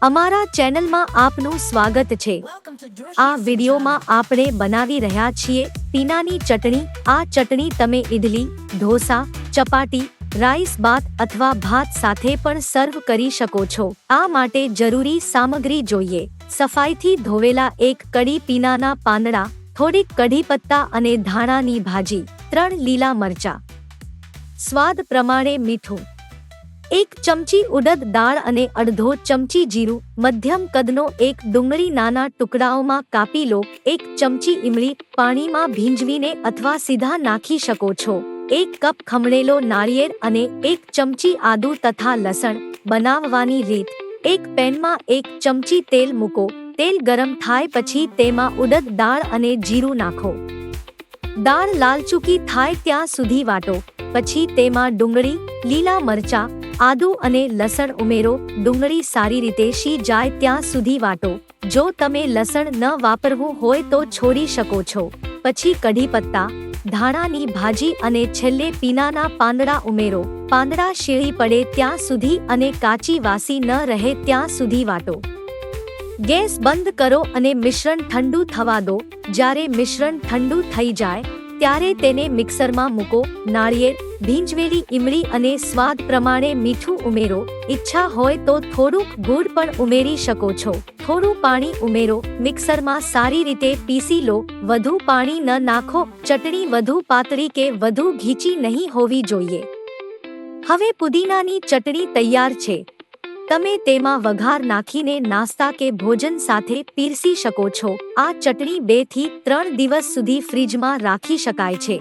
અમારા ચેનલમાં આપનું સ્વાગત છે। આ વિડિયોમાં આપણે બનાવી રહ્યા છીએ પીનાની ચટણી। આ ચટણી તમે ઇડલી, ઢોસા, ચપાટી, રાઈસ બાત અથવા ભાત સાથે પણ સર્વ કરી શકો છો। આ માટે જરૂરી સામગ્રી જોઈએ। સફાઈથી ધોવેલા 1 કડી પીનાના પાંદડા, થોડીક કઢી પત્તા અને ધાણાની ભાજી, 3 લીલા મરચાં, સ્વાદ પ્રમાણે મીઠું, 1 ચમચી ઉડદ દાળ અને અડધો ચમચી જીરું, મધ્યમ કદનો 1 ડુંગળી નાના ટુકડાઓમાં કાપી લો, 1 ચમચી ઇમલી પાણીમાં ભીંજવીને અથવા સીધા નાખી શકો છો, 1 કપ ખમણેલો નાળિયેર અને 1 ચમચી આદુ તથા લસણ। બનાવવાની રીત: એક પેનમાં 1 ચમચી તેલ મૂકો, તેલ ગરમ થાય પછી તેમાં ઉડદ દાળ અને જીરું નાખો। દાળ લાલચૂકી થાય ત્યાં સુધી વાટો, પછી તેમાં ડુંગળી, લીલા મરચાં, આદુ અને લસણ ઉમેરો। ડુંગળી સારી રીતે શી જાય ત્યાં સુધી વાટો। જો તમે લસણ ન વાપરવું હોય તો છોડી શકો છો। પછી કઢી પત્તા, ધાણાની ભાજી અને છેલ્લે પીનાના પાંદડા ઉમેરો। પાંદડા શેળી પડે ત્યાં સુધી અને કાચી વાસી ન રહે ત્યાં સુધી વાટો। ગેસ બંધ કરો અને મિશ્રણ ઠંડુ થવા દો। જ્યારે મિશ્રણ ઠંડુ થઈ જાય ત્યારે તેને મિક્સરમાં મૂકો। નાળિયેર, ભીંજવેલી ઇમલી અને સ્વાદ પ્રમાણે મીઠું ઉમેરો। ઈચ્છા હોય તો થોડુંક ગૂળ પણ ઉમેરી શકો છો। થોડું પાણી ઉમેરો, મિક્સરમાં સારી રીતે પીસી લો। વધુ પાણી ન નાખો। ચટણી વધુ પાતળી કે વધુ ઘીચી નહીં હોવી જોઈએ। હવે પુદીનાની ચટણી તૈયાર છે। તમે તેમાં વઘાર નાખીને નાસ્તા કે ભોજન સાથે પીરસી શકો છો। આ ચટણી 2 થી 3 દિવસ સુધી ફ્રીજમાં રાખી શકાય છે।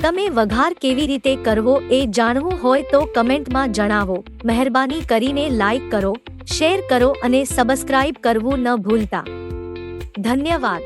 તમે વઘાર કેવી રીતે કરવો એ જાણવું હોય તો કમેન્ટમાં જણાવો। મહેરબાની કરીને લાઈક કરો, શેર કરો અને સબસ્ક્રાઇબ કરવું ન ભૂલતા। ધન્યવાદ।